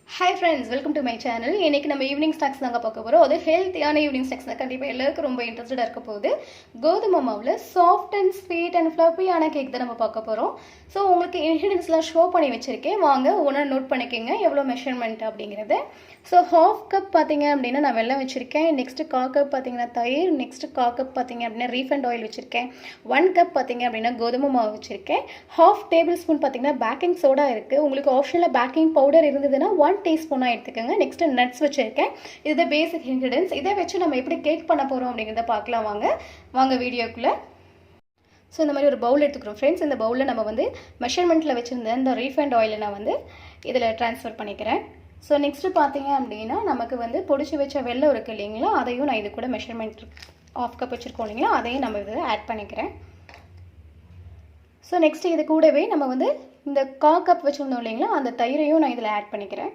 Hi friends, welcome to my channel. இன்னைக்கு நம்ம evening snacks தாங்க பார்க்க போறோம். அது ஹெல்த்தியான ஈவினிங் ஸ்நாக்ஸ் தான். கண்டிப்பா எல்லாருக்கும் ரொம்ப இன்ட்ரெஸ்டடா இருக்க போகுது. கோதுமை மாவுல சாஃப்ட் அண்ட் ஸ்வீட் அண்ட் ஃப்ளஃபியான கேக் தான் நம்ம பார்க்க போறோம். ஸோ உங்களுக்கு இன்கிரீடியன்ஸ்லாம் ஷோ பண்ணி வச்சிருக்கேன். வாங்க ஒவ்வொன்றா நோட் பண்ணிக்கோங்க எவ்வளோ மெஷர்மெண்ட் அப்படிங்கிறது. ஸோ ஹாஃப் கப் பார்த்தீங்க அப்படின்னா நான் வெல்லம் வச்சுருக்கேன். நெக்ஸ்ட்டு 1/4 கப் பார்த்தீங்கன்னா தயிர். நெக்ஸ்ட்டு 1/4 கப் பார்த்தீங்க அப்படின்னா ரீஃபைண்ட் ஆயில் வச்சுருக்கேன். 1 கப் பார்த்தீங்க அப்படின்னா கோதுமை மாவு வச்சுருக்கேன். ½ டேபிள் ஸ்பூன் பார்த்தீங்கன்னா பேக்கிங் சோடா இருக்குது. உங்களுக்கு ஆப்ஷனில் பேக்கிங் பவுடர் இருந்ததுன்னா 1 டீஸ்பூனாக எடுத்துக்கோங்க. நெக்ஸ்ட்டு நட்ஸ் வச்சுருக்கேன். இது பேசிக் இன்க்ரீடியன்ஸ். இதை வச்சு நம்ம எப்படி கேக் பண்ண போகிறோம் அப்படிங்கிறத பார்க்கலாம். வாங்க வீடியோக்குள்ளே. ஸோ இந்த மாதிரி ஒரு பவுல் எடுத்துக்கிறோம் ஃப்ரெண்ட்ஸ். இந்த பவுலில் நம்ம வந்து மெஷர்மெண்ட்டில் வச்சுருந்த இந்த ரீஃபைண்ட் ஆயிலை நான் வந்து இதில் ட்ரான்ஸ்ஃபர் பண்ணிக்கிறேன். ஸோ நெக்ஸ்ட்டு பார்த்தீங்க அப்படின்னா நமக்கு வந்து பொடிச்சு வச்ச வெல்லம் இருக்குது இல்லைங்களா, அதையும் நான் இது கூட மெஷர்மெண்ட் ½ கப் வச்சுருக்கோம் இல்லைங்களா, அதையும் நம்ம இதில் ஆட் பண்ணிக்கிறேன். ஸோ நெக்ஸ்ட்டு இது கூடவே நம்ம வந்து இந்த 1/4 கப் வச்சுருந்தோம் இல்லைங்களா, அந்த தயிரையும் நான் இதில் ஆட் பண்ணிக்கிறேன்.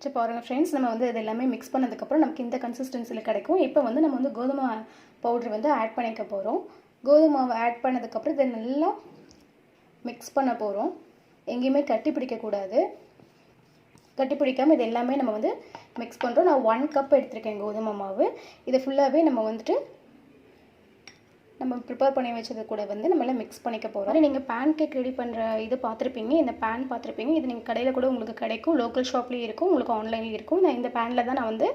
சரி பாருங்கள் ஃப்ரெண்ட்ஸ், நம்ம வந்து இது எல்லாமே மிக்ஸ் பண்ணதுக்கப்புறம் நமக்கு இந்த கன்சிஸ்டன்சியில் கிடைக்கும். இப்போ வந்து நம்ம வந்து கோதுமை பவுட்ரு வந்து ஆட் பண்ணிக்க போகிறோம். கோதுமை மாவு ஆட் பண்ணதுக்கப்புறம் இதை நல்லா மிக்ஸ் பண்ண போகிறோம். எங்கேயுமே கட்டி பிடிக்கக்கூடாது. கட்டி பிடிக்காமல் இது எல்லாமே நம்ம வந்து மிக்ஸ் பண்ணுறோம். நான் 1 கப் எடுத்திருக்கேன் கோதுமை மாவு. இதை ஃபுல்லாகவே நம்ம வந்துட்டு நம்ம ப்ரிப்பேர் பண்ணி வச்சது கூட வந்து நம்ம எல்லாம் மிக்ஸ் பண்ணிக்க போகிறோம். நீங்கள் பேன் கேக் ரெடி பண்ணுற இது பார்த்துருப்பீங்க, இந்த பேன் பார்த்துருப்பீங்க. இது நீங்கள் கடையில் கூட உங்களுக்கு கிடைக்கும், லோக்கல் ஷாப்லேயும் இருக்கும், உங்களுக்கு ஆன்லைன்லேயும் இருக்கும். நான் இந்த பேனில் தான் நான் வந்து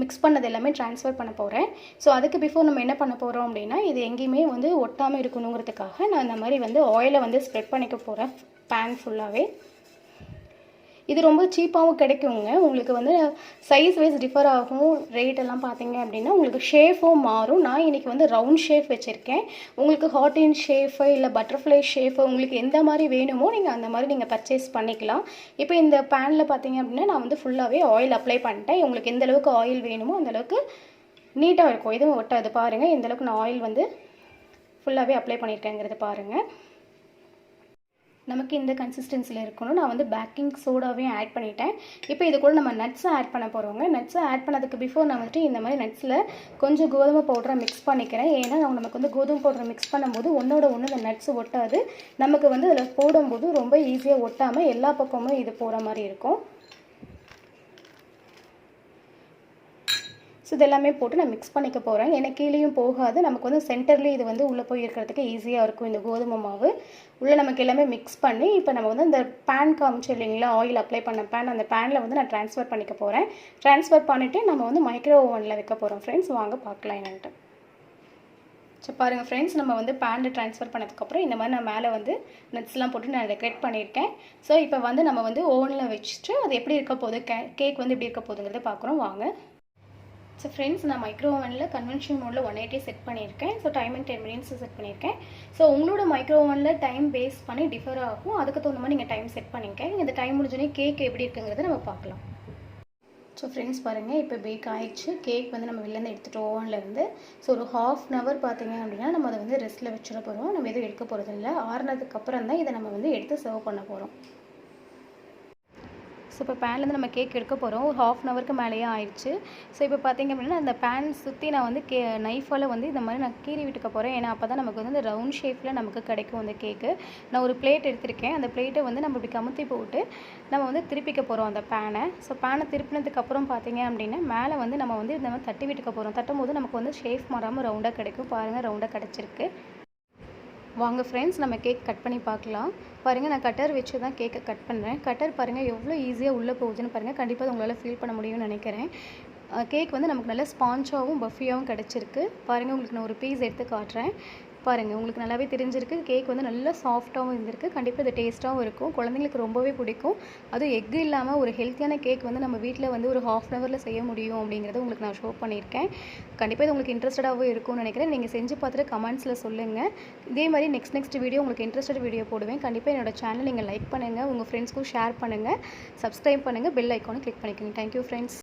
மிக்ஸ் பண்ணது எல்லாமே ட்ரான்ஸ்ஃபர் பண்ண போகிறேன். ஸோ அதுக்கு பிஃபோர் நம்ம என்ன பண்ண போகிறோம் அப்படின்னா, இது எங்கேயுமே வந்து ஒட்டாமல் இருக்கணுங்கிறதுக்காக நான் இந்த மாதிரி வந்து ஆயிலை வந்து ஸ்ப்ரெட் பண்ணிக்க போகிறேன் பேன் ஃபுல்லாகவே. இது ரொம்ப சீப்பாகவும் கிடைக்குங்க. உங்களுக்கு வந்து சைஸ் வைஸ் டிஃபர் ஆகும். ரேட் எல்லாம் பார்த்தீங்க அப்படின்னா உங்களுக்கு ஷேஃபும் மாறும். நான் இன்றைக்கி வந்து ரவுண்ட் ஷேப் வச்சுருக்கேன். உங்களுக்கு ஹார்ட் இன் ஷேஃபு இல்லை பட்டர்ஃப்ளை ஷேஃபு உங்களுக்கு எந்த மாதிரி வேணுமோ நீங்கள் அந்த மாதிரி நீங்கள் பர்ச்சேஸ் பண்ணிக்கலாம். இப்போ இந்த பேனில் பார்த்தீங்க அப்படின்னா நான் வந்து ஃபுல்லாகவே ஆயில் அப்ளை பண்ணிட்டேன். உங்களுக்கு எந்த அளவுக்கு ஆயில் வேணுமோ அந்தளவுக்கு நீட்டாக இருக்கும், எதுவும் ஒட்டாது. பாருங்கள் எந்தளவுக்கு நான் ஆயில் வந்து ஃபுல்லாகவே அப்ளை பண்ணியிருக்கேங்கிறது பாருங்கள். நமக்கு இந்த கன்சிஸ்டன்சியில் இருக்கணும். நான் வந்து பேக்கிங் சோடாவே ஆட் பண்ணிட்டேன். இப்போ இது கூட நம்ம நட்ஸை ஆட் பண்ண போகிறோங்க. நட்ஸை ஆட் பண்ணதுக்கு பிஃபோர் நான் வந்துட்டு இந்த மாதிரி நட்ஸில் கொஞ்சம் கோதுமை பவுடரை மிக்ஸ் பண்ணிக்கிறேன். ஏன்னா நமக்கு வந்து கோதுமை பவுடரை மிக்ஸ் பண்ணும்போது ஒன்றோட ஒன்று இந்த நட்ஸ் ஒட்டாது. நமக்கு வந்து அதில் போடும்போது ரொம்ப ஈஸியாக ஒட்டாமல் எல்லா பக்கமும் இது போகிற மாதிரி இருக்கும். ஸோ இதெல்லாமே போட்டு நான் மிக்ஸ் பண்ணிக்க போகிறேன். எனக்கு கீழேயும் போகாது, நமக்கு வந்து சென்டர்லேயும் இது வந்து உள்ளே போய் இருக்கிறதுக்கு ஈஸியாக இருக்கும். இந்த கோதுமை மாவு உள்ளே நமக்கு எல்லாமே மிக்ஸ் பண்ணி இப்போ நம்ம வந்து இந்த பேன் காமிச்சு இல்லைங்களா, ஆயில் அப்ளை பண்ண பேன், அந்த பேனில் வந்து நான் ட்ரான்ஸ்ஃபர் பண்ணிக்க போகிறேன். ட்ரான்ஸ்ஃபர் பண்ணிவிட்டு நம்ம வந்து மைக்ரோ ஓவனில் வைக்க போகிறோம் ஃப்ரெண்ட்ஸ். வாங்க பார்க்கலாம் என்னன்ட்டு. ஸோ பாருங்கள் ஃப்ரெண்ட்ஸ், நம்ம வந்து பேனில் ட்ரான்ஸ்ஃபர் பண்ணதுக்கப்புறம் இந்த மாதிரி நான் மேலே வந்து நட்ஸ்லாம் போட்டு நான் டெக்கரேட் பண்ணியிருக்கேன். ஸோ இப்போ வந்து நம்ம வந்து ஓவனில் வச்சுட்டு அது எப்படி இருக்க போகுது, கேக் வந்து எப்படி இருக்க போகுதுங்கிறத பார்க்குறோம் வாங்க. ஸோ ஃப்ரெண்ட்ஸ், நான் மைக்ரோ ஓவனில் கன்வென்ஷன் மோடில் 180 செட் பண்ணியிருக்கேன். ஸோ டைமிங் 10 மினிட்ஸ் செட் பண்ணியிருக்கேன். ஸோ உங்களோட மைக்ரோ ஓவனில் டைம் பேஸ் பண்ணி டிஃபர் ஆகும். அதுக்கு தகுந்த மாதிரி நீங்கள் டைம் செட் பண்ணிக்க. இந்த டைம் முடிஞ்சோடனே கேக் எப்படி இருக்குங்கிறத நம்ம பார்க்கலாம். ஸோ ஃப்ரெண்ட்ஸ் பாருங்கள், இப்போ பேக் ஆகிடுச்சு. கேக் வந்து நம்ம வெளிலேருந்து எடுத்துகிட்டு ஓவன்லேருந்து. ஸோ ஒரு ½ ஹவர் பார்த்தீங்க அப்படின்னா நம்ம அதை வந்து ரெஸ்ட்டில் வச்சுட போகிறோம். நம்ம எதுவும் எடுக்க போகிறது இல்லை. ஆறுனதுக்கப்புறம் தான் இதை நம்ம வந்து எடுத்து சர்வ் பண்ண போகிறோம். ஸோ இப்போ பேன்லேருந்து நம்ம கேக் எடுக்க போகிறோம். ஒரு ½ ஹவருக்கு மேலேயே ஆயிடுச்சு. ஸோ இப்போ பார்த்திங்க அப்படின்னா அந்த பேன் சுற்றி நான் வந்து நைஃபால் வந்து இந்த மாதிரி நான் கீறி விட்டுக்க போகிறேன். ஏன்னா அப்போ தான் நமக்கு வந்து இந்த ரவுண்ட் ஷேப்பில் நமக்கு கிடைக்கும் அந்த கேக்கு. நான் ஒரு பிளேட் எடுத்திருக்கேன். அந்த பிளேட்டை வந்து நம்ம இப்படி கமுத்தி போட்டு நம்ம வந்து திருப்பிக்க போகிறோம் அந்த பேனை. ஸோ பேனை திருப்பினதுக்கப்புறம் பார்த்திங்க அப்படின்னா மேலே வந்து நம்ம வந்து இந்த மாதிரி தட்டி விட்டுக்க போகிறோம். தட்டும் போது நமக்கு வந்து ஷேப் மாறாமல் ரவுண்டாக கிடைக்கும். பாருங்கள், ரவுண்டாக கிடச்சிருக்கு. வாங்க ஃப்ரெண்ட்ஸ், நம்ம கேக் கட் பண்ணி பார்க்கலாம். பாருங்கள், நான் கட்டர் வச்சு தான் கேக்கை கட் பண்ணுறேன். கட்டர் பாருங்கள் எவ்வளோ ஈஸியாக உள்ளே போகுதுன்னு பாருங்கள். கண்டிப்பாக உங்களால் ஃபீல் பண்ண முடியும்னு நினைக்கிறேன். கேக் வந்து நமக்கு நல்லா ஸ்பாஞ்சாகவும் பஃபியாகவும் கிடச்சிருக்கு. பாருங்கள், உங்களுக்கு நான் ஒரு பீஸ் எடுத்து காட்டுறேன். பாருங்கள், உங்களுக்கு நல்லாவே தெரிஞ்சிருக்கு. கேக் வந்து நல்லா சாஃப்டாகவும் இருந்திருக்கு. கண்டிப்பாக இது டேஸ்ட்டாகவும் இருக்கும். குழந்தைங்களுக்கு ரொம்பவே பிடிக்கும். அதுவும் எக்கு இல்லாமல் ஒரு ஹெல்த்தியான கேக் வந்து நம்ம வீட்டில் வந்து ஒரு ½ ஹவரில் செய்ய முடியும் அப்படிங்கிறத உங்களுக்கு நான் ஷோ பண்ணியிருக்கேன். கண்டிப்பாக இது உங்களுக்கு இன்ட்ரெஸ்டடாகவும் இருக்கும்னு நினைக்கிறேன். நீங்கள் செஞ்சு பார்த்துட்டு கமெண்ட்ஸில் சொல்லுங்கள். இதே மாதிரி நெக்ஸ்ட் வீடியோ உங்களுக்கு இன்ட்ரெஸ்டட் வீடியோ போடுவேன். கண்டிப்பாக என்னோட சேனல் நீங்கள் லைக் பண்ணுங்கள், உங்கள் ஃப்ரெண்ட்ஸ்க்கும் ஷேர் பண்ணுங்கள், சப்ஸ்கிரைப் பண்ணுங்கள், பெல் ஐக்கானை கிளிக் பண்ணிக்கோங்க. Thank you friends.